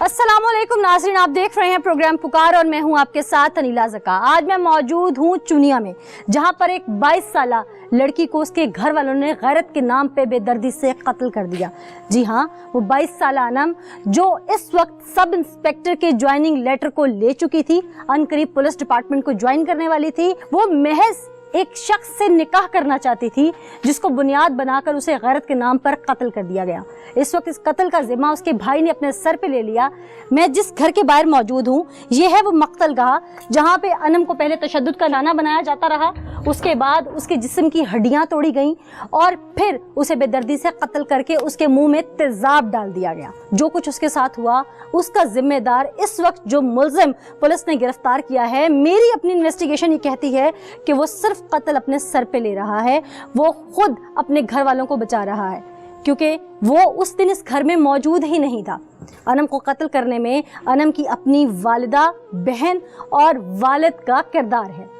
अस्सलाम वालेकुम नाज़रीन, आप देख रहे हैं प्रोग्राम पुकार और मैं हूं आपके साथ अनीला ज़का। आज मैं मौजूद हूं चुनिया में, जहां पर एक 22 साला लड़की को उसके घर वालों ने गैरत के नाम पे बेदर्दी से कत्ल कर दिया। जी हां, वो 22 साला अनम जो इस वक्त सब इंस्पेक्टर के ज्वाइनिंग लेटर को ले चुकी थी, अनकरीब पुलिस डिपार्टमेंट को ज्वाइन करने वाली थी, वो महज एक शख्स से निकाह करना चाहती थी जिसको बुनियाद बनाकर उसे गैरत के नाम पर कत्ल कर दिया गया। इस वक्त इस कत्ल का जिम्मा उसके भाई ने अपने सर पे ले लिया। मैं जिस घर के बाहर मौजूद हूँ, ये है वो मक्तलगाह जहाँ पे अनम को पहले तशद्दुद का नाना बनाया जाता रहा, उसके बाद उसके जिस्म की हड्डियाँ तोड़ी गईं और फिर उसे बेदर्दी से कत्ल करके उसके मुंह में तेजाब डाल दिया गया। जो कुछ उसके साथ हुआ उसका जिम्मेदार इस वक्त जो मुल्जिम पुलिस ने गिरफ्तार किया है, मेरी अपनी इन्वेस्टिगेशन ये कहती है कि वो सिर्फ कत्ल अपने सर पे ले रहा है, वो खुद अपने घर वालों को बचा रहा है क्योंकि वो उस दिन इस घर में मौजूद ही नहीं था। अनम को कत्ल करने में अनम की अपनी वालिदा, बहन और वालिद का किरदार है।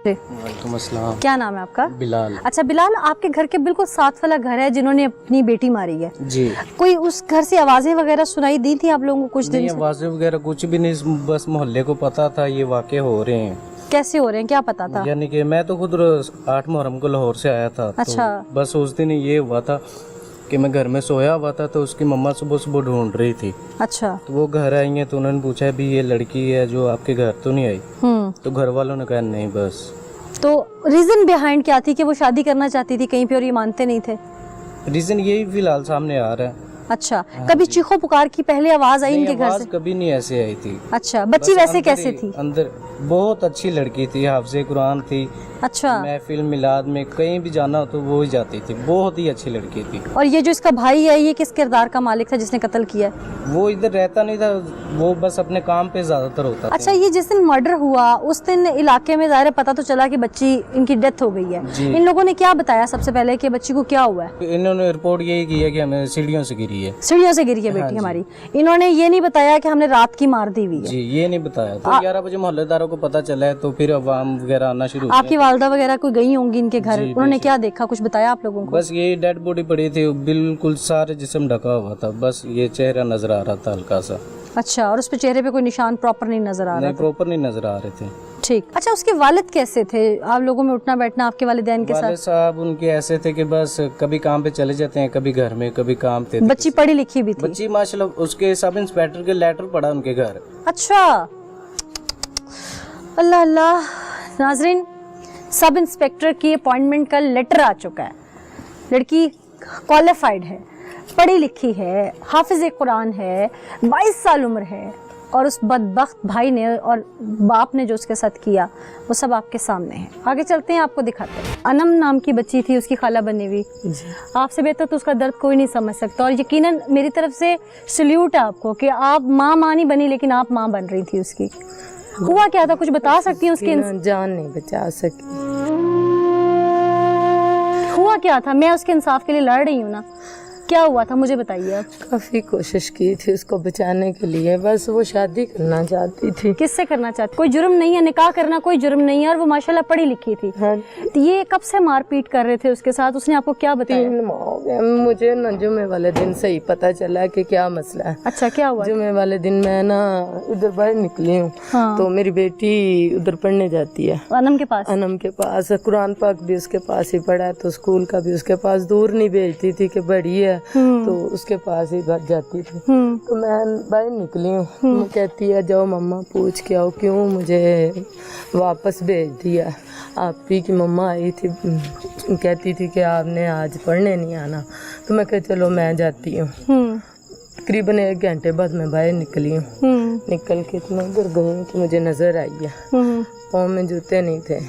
वालेकुम अस्सलाम। क्या नाम है आपका? बिलाल। अच्छा बिलाल, आपके घर के बिल्कुल साथ वाला घर है जिन्होंने अपनी बेटी मारी है जी। कोई उस घर से आवाजें वगैरह सुनाई दी थी आप लोगों को कुछ दिन से? आवाजें वगैरह कुछ भी नहीं, बस मोहल्ले को पता था ये वाक़े हो रहे हैं। कैसे हो रहे हैं, क्या पता था? यानी कि मैं तो खुद 8 मुहर्रम को लाहौर से आया था। अच्छा। तो बस उस दिन ये हुआ था कि मैं घर में सोया हुआ था, तो उसकी मम्मा सुबह सुबह ढूंढ रही थी। अच्छा। तो वो घर आई है तो उन्होंने पूछा भी ये लड़की है जो आपके घर तो नहीं आई? तो घर वालों ने कहा नहीं बस। तो रीजन बिहाइंड क्या थी कि वो शादी करना चाहती थी कहीं पे और ये मानते नहीं थे? रीजन यही फिलहाल सामने आ रहा है। अच्छा। कभी चीखो पुकार की पहले आवाज आई इनके घर से? कभी नहीं ऐसे आई थी। अच्छा। बच्ची वैसे कैसे थी? अंदर बहुत अच्छी लड़की थी, हाफिज़े कुरान थी। अच्छा। महफिल मिलाद में कहीं भी जाना हो तो वो ही जाती थी, बहुत ही अच्छी लड़की थी। और ये जो इसका भाई है, ये किस किरदार का मालिक था जिसने कत्ल किया? वो इधर रहता नहीं था, वो बस अपने काम पे ज्यादातर होता था। अच्छा, ये जिस दिन मर्डर हुआ उस दिन इलाके में ज़ाहिर पता तो चला कि बच्ची इनकी डेथ हो गई है। इन लोगों ने क्या बताया सबसे पहले कि बच्ची को क्या हुआ है? इन्होंने रिपोर्ट यही की है कि हमें सीढ़ियों से गिरी है। सीढ़ियों से गिरी है बेटी हमारी। इन्होंने ये नहीं बताया कि हमने रात की मार दी हुई है? जी, ये नहीं बताया। तो 11 बजे मोहल्लेदारों को पता चला है तो फिर अवाम वगैरह आना शुरू हो गया। आपकी वालदा वगैरह कोई गई होंगी इनके घर, उन्होंने क्या देखा, कुछ बताया आप लोगों को? बस ये डेड बॉडी पड़ी थी, बिल्कुल सारे जिस्म ढका हुआ था, बस ये चेहरा नजर आ रहा था हल्का सा। अच्छा। और उस पे चेहरे पे कोई निशान प्रॉपर नहीं नजर आ रहा? नहीं, प्रॉपर नहीं नजर आ रहे थे। ठीक। अच्छा, उसके वालिद कैसे थे? आप लोगों में उठना बैठना आपके वालिदैन के साथ? वालिद साहब उनके ऐसे थे कि बस कभी काम पे चले जाते हैं, कभी घर में, कभी काम पे। बच्ची पढ़ी लिखी भी थी? बच्ची माशाल्लाह उसके सब इंस्पेक्टर के लेटर पड़ा उनके घर। अच्छा। अल्लाह अल्लाह। नाजरीन, सब इंस्पेक्टर की अपॉइंटमेंट का लेटर आ चुका है। लड़की क्वालिफाइड है, पढ़ी लिखी है, हाफिज़े कुरान है, 22 साल उम्र है, और उस बदबख्त भाई ने और बाप ने जो उसके साथ किया वो सब आपके सामने है। आगे चलते हैं, आपको दिखाते हैं। अनम नाम की बच्ची थी, उसकी खाला बनी हुई। आपसे बेहतर तो उसका दर्द कोई नहीं समझ सकता, और यकीनन मेरी तरफ से सल्यूट है आपको कि आप माँ नहीं बनी लेकिन आप माँ बन रही थी उसकी। हुआ क्या था, कुछ बता सकती हैं? उसकी जान नहीं बचा सकी। हुआ क्या था? मैं उसके इंसाफ के लिए लड़ रही हूँ ना, क्या हुआ था मुझे बताइए आप। काफी कोशिश की थी उसको बचाने के लिए, बस वो शादी करना चाहती थी। किससे करना चाहती? कोई जुर्म नहीं है, निकाह करना कोई जुर्म नहीं है, और वो माशाल्लाह पढ़ी लिखी थी। हाँ। तो ये कब से मारपीट कर रहे थे उसके साथ? उसने आपको क्या बताया? 3 माह हो गए मुझे ना, जुमे वाले दिन से ही पता चला कि क्या मसला है। अच्छा, क्या हुआ? जुमे वाले दिन मैं ना उधर बाहर निकली हूँ। हाँ। तो मेरी बेटी उधर पढ़ने जाती है अनम के पास। अनम के पास कुरान पाक भी उसके पास ही पढ़ा है, तो स्कूल का भी उसके पास, दूर नहीं भेजती थी कि बड़ी है तो उसके पास ही जाती थी। तो मैं बाहर निकली हूँ, कहती है जाओ मम्मा पूछ के आओ क्यों मुझे वापस भेज दिया। आप ही की मम्मा आई थी, कहती थी कि आपने आज पढ़ने नहीं आना। तो मैं कहा चलो मैं जाती हूँ। तकरीबन 1 घंटे बाद मैं बाहर निकली हूँ। निकल के तो मैं उधर गई तो मुझे नजर आई है पाँव में जूते नहीं थे।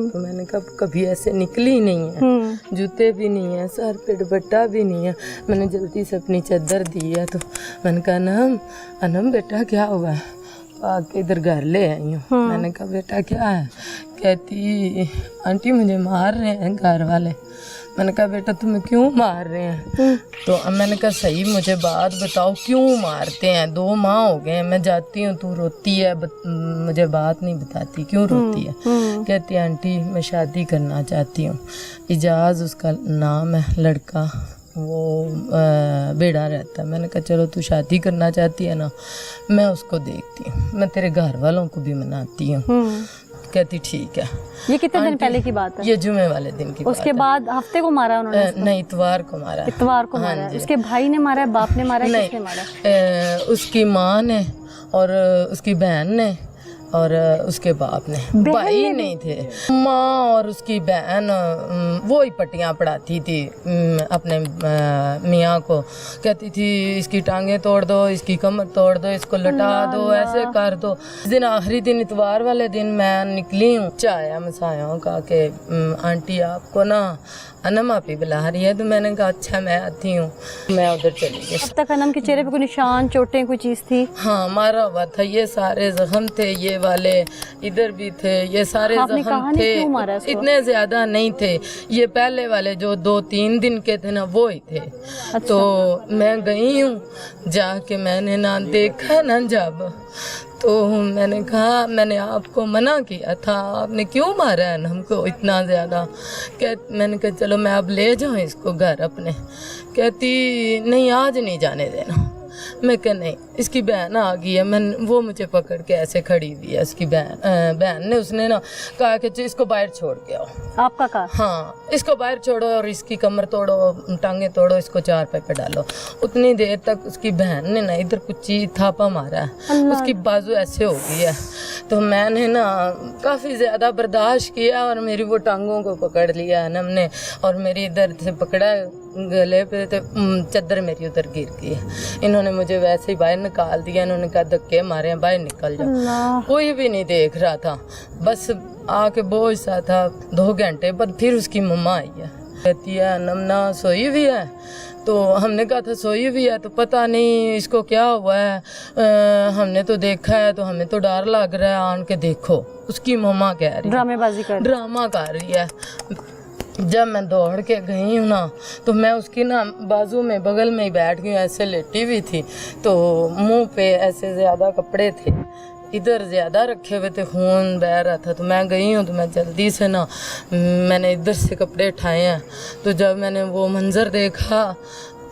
तो मैंने कहा कभी ऐसे निकली ही नहीं है, जूते भी नहीं है, सर पे दुपट्टा भी नहीं है। मैंने जल्दी से अपनी चादर दी है, तो मैंने कहा अनम अनम बेटा क्या हुआ है? आके इधर घर ले आई हूँ। मैंने कहा बेटा क्या है? कहती आंटी मुझे मार रहे हैं घर वाले। मैंने कहा बेटा तुम्हें क्यों मार रहे हैं? तो मैंने कहा सही मुझे बात बताओ क्यों मारते हैं? 2 माह हो गए मैं जाती हूँ, तू रोती है, मुझे बात नहीं बताती, क्यों रोती है? कहती आंटी मैं शादी करना चाहती हूँ। इजाज़ उसका नाम है, लड़का वो बेड़ा रहता है। मैंने कहा चलो तू शादी करना चाहती है ना, मैं उसको देखती हूँ, मैं तेरे घर वालों को भी मनाती हूँ। कहती ठीक है। ये कितने दिन पहले की बात है? ये जुमे वाले दिन की उसके बाद हफ्ते को मारा उन्होंने? नहीं, इतवार को मारा। इतवार को मारा है। उसके भाई ने मारा है, बाप ने मारा है, किसने मारा है? उसकी माँ ने और उसकी बहन ने और उसके बाप ने। भाई नहीं थे। माँ और उसकी बहन वो ही पट्टियाँ पढ़ाती थी अपने मियाँ को। कहती थी इसकी टांगें तोड़ दो, इसकी कमर तोड़ दो, इसको लटा दो, ऐसे कर दो। इस दिन आखिरी दिन इतवार वाले दिन मैं निकली हूँ चाया मसायों का कि आंटी आपको ना अनम आपी बुला रही है। तो मैंने कहा अच्छा मैं आती हूँ। मैं उधर चली गई। अब तक अनम के चेहरे पे कोई निशान, चोटें, कोई चीज थी? हाँ, मारा हुआ था। ये सारे जख्म थे, ये वाले इधर भी थे, ये सारे जख्म थे। इतने ज्यादा नहीं थे, ये पहले वाले जो 2-3 दिन के थे ना वो ही थे। अच्छा। तो मैं गई हूँ, जाके मैंने ना देखा ना जब, तो मैंने कहा मैंने आपको मना किया था, आपने क्यों मारा है हमको इतना ज़्यादा। मैंने कहा चलो मैं अब ले जाऊँ इसको घर अपने। कहती नहीं आज नहीं जाने देना। मैं कहा नहीं, इसकी बहन आ गई है। वो मुझे पकड़ के ऐसे खड़ी हुई है। इसकी बहन ने उसने ना कहा कि इसको बाहर छोड़ के आओ। आपका कहा? हाँ, इसको बाहर छोड़ो और इसकी कमर तोड़ो, टांगे तोड़ो, इसको चारपाई पे डालो। उतनी देर तक उसकी बहन ने ना इधर कुछ चीज थापा मारा है, उसकी बाजू ऐसे हो गई है। तो मैंने ना काफ़ी ज़्यादा बर्दाश्त किया और मेरी वो टांगों को पकड़ लिया अनम ने और मेरी इधर से पकड़ा गले पे, तो चादर मेरी उधर गिर गई। इन्होंने मुझे वैसे ही बाहर निकाल दिया। इन्होंने कहा धक्के मारे हैं, बाहर निकल जाओ। कोई भी नहीं देख रहा था, बस आके बोझ सा था। 2 घंटे बाद फिर उसकी मम्मा आई है। कहती है नमना सोई हुई है। तो हमने कहा था सोई हुई है तो पता नहीं इसको क्या हुआ है, हमने तो देखा है तो हमें तो डर लग रहा है, आन के देखो। उसकी मम्मा कह रही है, ड्रामेबाजी कर ड्रामा कर रही है। जब मैं दौड़ के गई हूँ ना तो मैं उसकी ना बाजू में बगल में ही बैठ गई, ऐसे लेटी हुई थी। तो मुंह पे ऐसे ज़्यादा कपड़े थे, इधर ज़्यादा रखे हुए थे, खून बह रहा था। तो मैं गई हूँ तो मैं जल्दी से ना मैंने इधर से कपड़े उठाए हैं। तो जब मैंने वो मंज़र देखा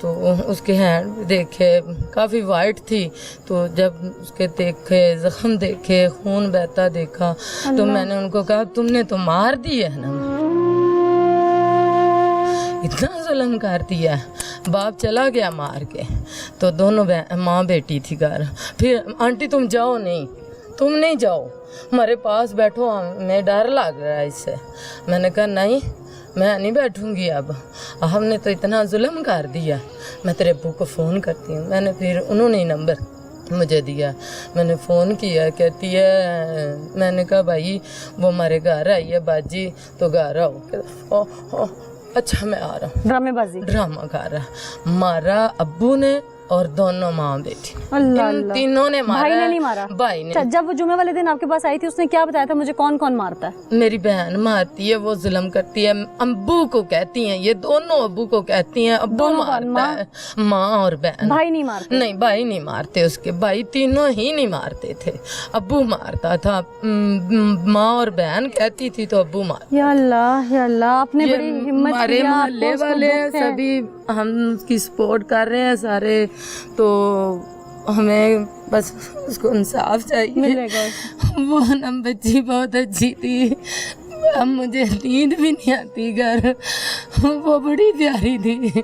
तो उसके हैंड भी देखे, काफ़ी वाइट थी। तो जब उसके देखे ज़ख्म देखे, खून बहता देखा, तो मैंने उनको कहा तुमने तो मार दी है ना, इतना जुल्म कर दिया। बाप चला गया मार के। तो दोनों माँ बेटी थी घर। फिर आंटी तुम जाओ नहीं, तुम नहीं जाओ, हमारे पास बैठो, हमें डर लग रहा है इससे। मैंने कहा नहीं मैं नहीं बैठूंगी, अब हमने तो इतना जुल्म कर दिया, मैं तेरे अब्बू को फ़ोन करती हूँ। मैंने फिर उन्होंने ही नंबर मुझे दिया, मैंने फ़ोन किया। कहती है, मैंने कहा भाई वो हमारे घर आई है बाजी, तो घर आओ। ओ अच्छा मैं आ रहा हूँ। ड्रामेबाजी, ड्रामा कर रहा। मारा अब्बू ने और दोनों माँ बेटी, इन तीनों ने मारा। भाई ने नहीं मारा? भाई ने। जब वो जुमे वाले दिन आपके पास आई थी उसने क्या बताया था मुझे कौन कौन मारता है? मेरी बहन मारती है, वो जुल्म करती है, अब्बू को कहती हैं, ये दोनों अब्बू को कहती हैं। अब्बू मारता है, माँ और बहन। भाई नहीं मारते? नहीं, भाई नहीं मारते उसके, भाई तीनों ही नहीं मारते थे, अब्बू मारता था। माँ और बहन कहती थी तो अब्बू मार। या अल्लाह, आपने बड़ी हिम्मत की। हमारे मोहल्ले वाले सभी हम उसकी सपोर्ट कर रहे हैं सारे, तो हमें बस उसको इंसाफ चाहिए। मिलेगा। वो ना बच्ची बहुत अच्छी थी, अब मुझे नींद भी नहीं आती घर, वो बड़ी प्यारी थी।